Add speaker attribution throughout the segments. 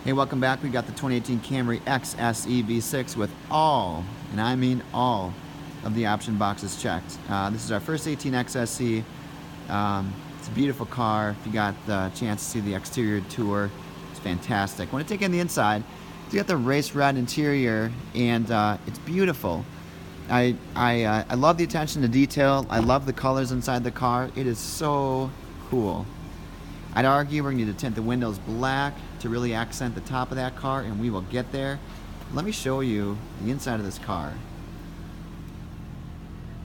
Speaker 1: Hey, welcome back. We got the 2018 Camry XSE V6 with all, and I mean all, of the option boxes checked. This is our first 18 XSE. It's a beautiful car. If you got the chance to see the exterior tour, it's fantastic. When I take in the inside, it's got the race red interior, and it's beautiful. I love the attention to detail. I love the colors inside the car. It is so cool. I'd argue we're going to need to tint the windows black to really accent the top of that car, and we will get there. Let me show you the inside of this car.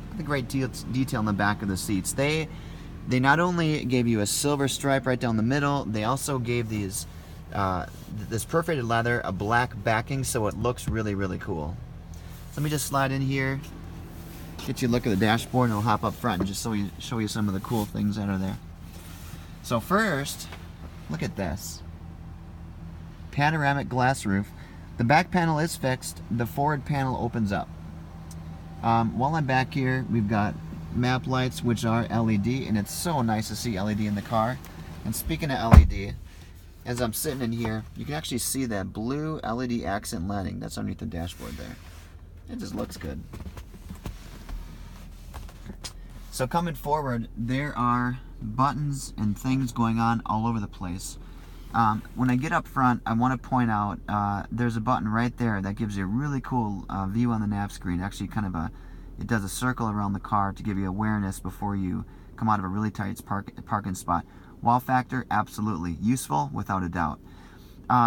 Speaker 1: Look at the great detail in the back of the seats. They not only gave you a silver stripe right down the middle, they also gave these this perforated leather a black backing, so it looks really, really cool. So let me just slide in here, get you a look at the dashboard, and I'll hop up front and just show you some of the cool things that are there. So first, look at this. Panoramic glass roof. The back panel is fixed. The forward panel opens up. While I'm back here, we've got map lights, which are LED, and it's so nice to see LED in the car. And speaking of LED, as I'm sitting in here, you can actually see that blue LED accent lighting that's underneath the dashboard there. It just looks good. So coming forward, there are buttons and things going on all over the place. When I get up front, I want to point out there's a button right there that gives you a really cool view on the nav screen. Actually, it does a circle around the car to give you awareness before you come out of a really tight parking spot. Wow factor, absolutely useful, without a doubt.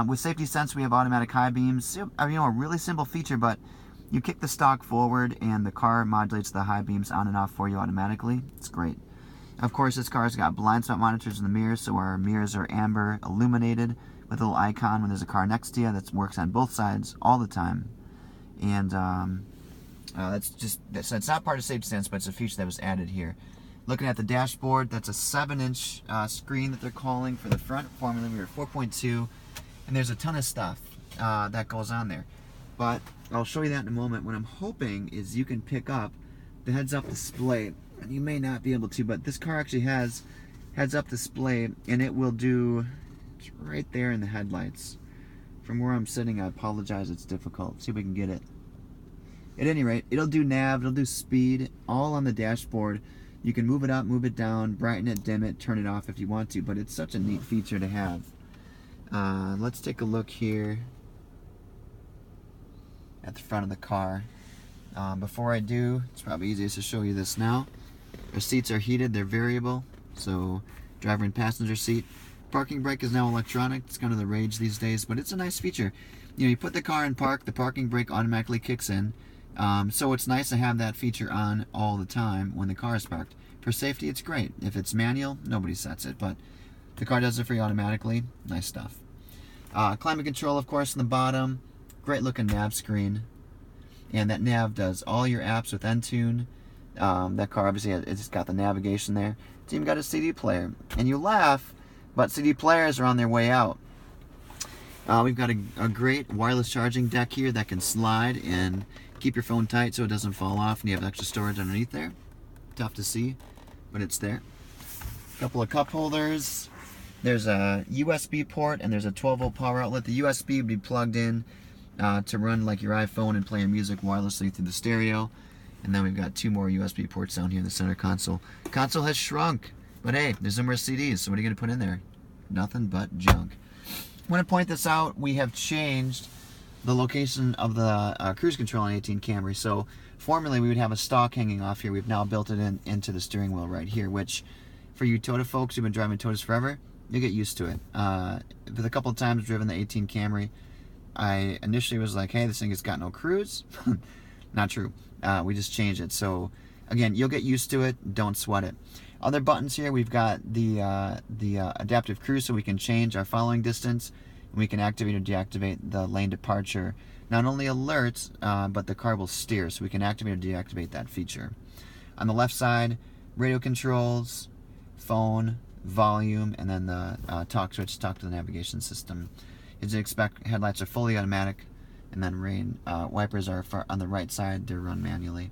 Speaker 1: With safety sense, we have automatic high beams. A really simple feature, but you kick the stock forward and the car modulates the high beams on and off for you automatically. It's great. Of course, this car's got blind spot monitors in the mirrors, so our mirrors are amber illuminated with a little icon when there's a car next to you that works on both sides all the time. And so it's not part of safety sense, but it's a feature that was added here. Looking at the dashboard, that's a 7-inch screen that they're calling for the front, 4mm 4.2, and there's a ton of stuff that goes on there. But I'll show you that in a moment. What I'm hoping is you can pick up the heads-up display. And you may not be able to, but this car actually has heads-up display, and it will do, it's right there in the headlights. From where I'm sitting, I apologize, it's difficult. See if we can get it. At any rate, it'll do nav, it'll do speed, all on the dashboard. You can move it up, move it down, brighten it, dim it, turn it off if you want to, but it's such a neat feature to have. Let's take a look here at the front of the car. Before I do, it's probably easiest to show you this now. Our seats are heated, they're variable, so driver and passenger seat. Parking brake is now electronic. It's kind of the rage these days, but it's a nice feature. You put the car in park, the parking brake automatically kicks in, so it's nice to have that feature on all the time when the car is parked. For safety, it's great. If it's manual, nobody sets it, but the car does it for you automatically. Nice stuff. Climate control, of course, on the bottom. Great looking nav screen. And that nav does all your apps with Entune. That car obviously it's got the navigation there. It's even got a CD player. And you laugh, but CD players are on their way out. We've got a great wireless charging deck here that can slide and keep your phone tight so it doesn't fall off, and you have extra storage underneath there. Tough to see, but it's there. A couple of cup holders. There's a USB port and there's a 12-volt power outlet. The USB would be plugged in to run like your iPhone and play your music wirelessly through the stereo. And then we've got 2 more USB ports down here in the center console. Console has shrunk, but hey, there's no more CDs, so what are you going to put in there? Nothing but junk. I want to point this out. We have changed the location of the cruise control on 18 Camry. So formerly we would have a stalk hanging off here. We've now built it into the steering wheel right here, which for you Toyota folks who've been driving Toyotas forever, you'll get used to it. With a couple of times driven the 18 Camry, I initially was like, hey, this thing has got no cruise. Not true. We just changed it. So again, you'll get used to it. Don't sweat it. Other buttons here, we've got the adaptive cruise, so we can change our following distance. And we can activate or deactivate the lane departure. Not only alerts, but the car will steer, so we can activate or deactivate that feature. On the left side, radio controls, phone, volume, and then the talk switch, talk to the navigation system. As you expect, headlights are fully automatic, and then rain wipers are on the right side. They're run manually.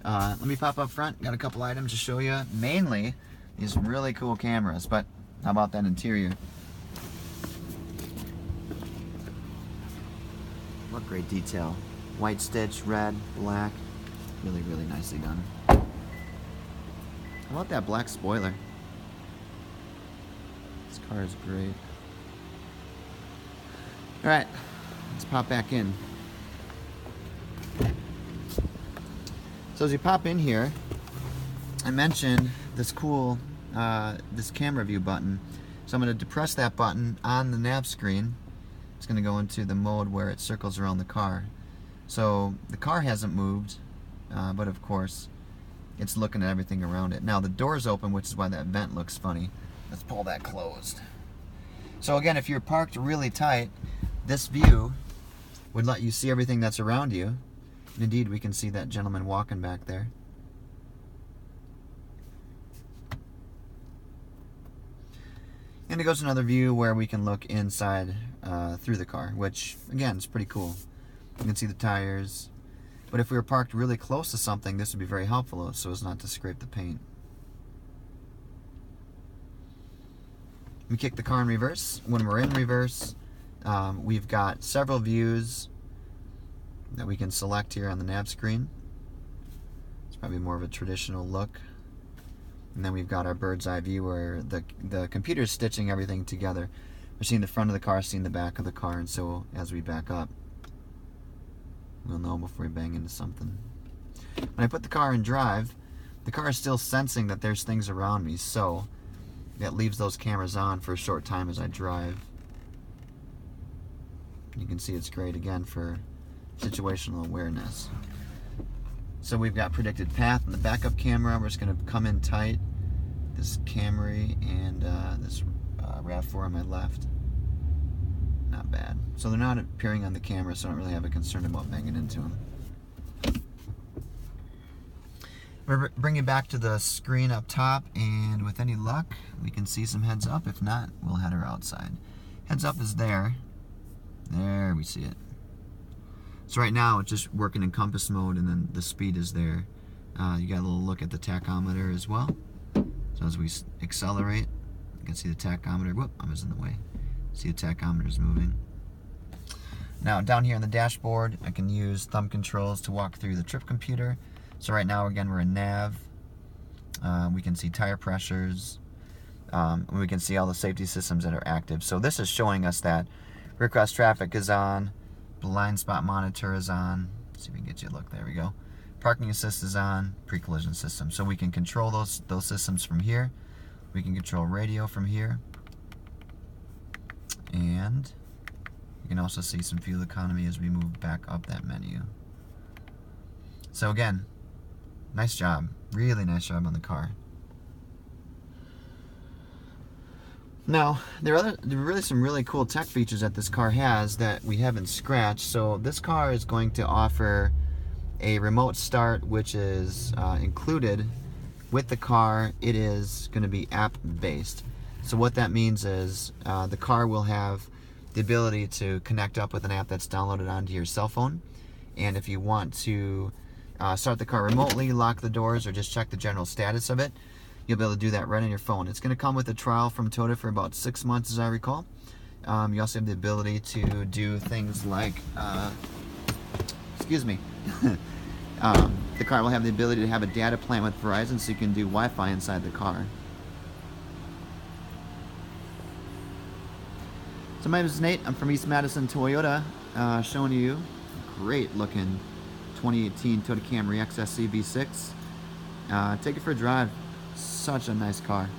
Speaker 1: Let me pop up front. Got a couple items to show you. Mainly these really cool cameras, but how about that interior? What great detail. White stitch, red, black. Really, really nicely done. I love that black spoiler. This car is great. Alright, let's pop back in. So as you pop in here, I mentioned this cool, this camera view button. So I'm going to depress that button on the nav screen. It's going to go into the mode where it circles around the car. So the car hasn't moved, but of course it's looking at everything around it. Now the door's open, which is why that vent looks funny. Let's pull that closed. So again, if you're parked really tight, this view would let you see everything that's around you. And indeed, we can see that gentleman walking back there. And it goes to another view where we can look inside through the car, which, again, is pretty cool. You can see the tires. But if we were parked really close to something, this would be very helpful so as not to scrape the paint. We kick the car in reverse. When we're in reverse, we've got several views that we can select here on the nav screen. It's probably more of a traditional look. And then we've got our bird's eye view where the computer's stitching everything together. We're seeing the front of the car, seeing the back of the car, and so as we back up, we'll know before we bang into something. When I put the car in drive, the car is still sensing that there's things around me, so that leaves those cameras on for a short time as I drive. You can see it's great again for situational awareness. So we've got predicted path in the backup camera. We're just going to come in tight. This Camry and this RAV4 on my left. Not bad. So they're not appearing on the camera, so I don't really have a concern about banging into them. We're bringing back to the screen up top, and with any luck, we can see some heads up. If not, we'll head her outside. Heads up is there. There, we see it. So right now, it's just working in compass mode, and then the speed is there. You got a little look at the tachometer as well. So as we accelerate, you can see the tachometer. Whoop, I was in the way. See the tachometer is moving. Now, down here on the dashboard, I can use thumb controls to walk through the trip computer. So right now, again, we're in nav. We can see tire pressures. We can see all the safety systems that are active. So this is showing us that rear cross traffic is on. Blind spot monitor is on. Let's see if we can get you a look. There we go. Parking assist is on. Pre-collision system. So we can control those systems from here. We can control radio from here. And you can also see some fuel economy as we move back up that menu. So again, nice job. Really nice job on the car. Now, there are really some really cool tech features that this car has that we haven't scratched. So this car is going to offer a remote start, which is included with the car. It is going to be app-based. So what that means is the car will have the ability to connect up with an app that's downloaded onto your cell phone. And if you want to start the car remotely, lock the doors, or just check the general status of it, you'll be able to do that right on your phone. It's going to come with a trial from Toyota for about 6 months, as I recall. You also have the ability to do things like, excuse me, the car will have the ability to have a data plan with Verizon, so you can do Wi-Fi inside the car. So my name is Nate. I'm from East Madison Toyota, showing you a great looking 2018 Toyota Camry XSE V6. Take it for a drive. Such a nice car.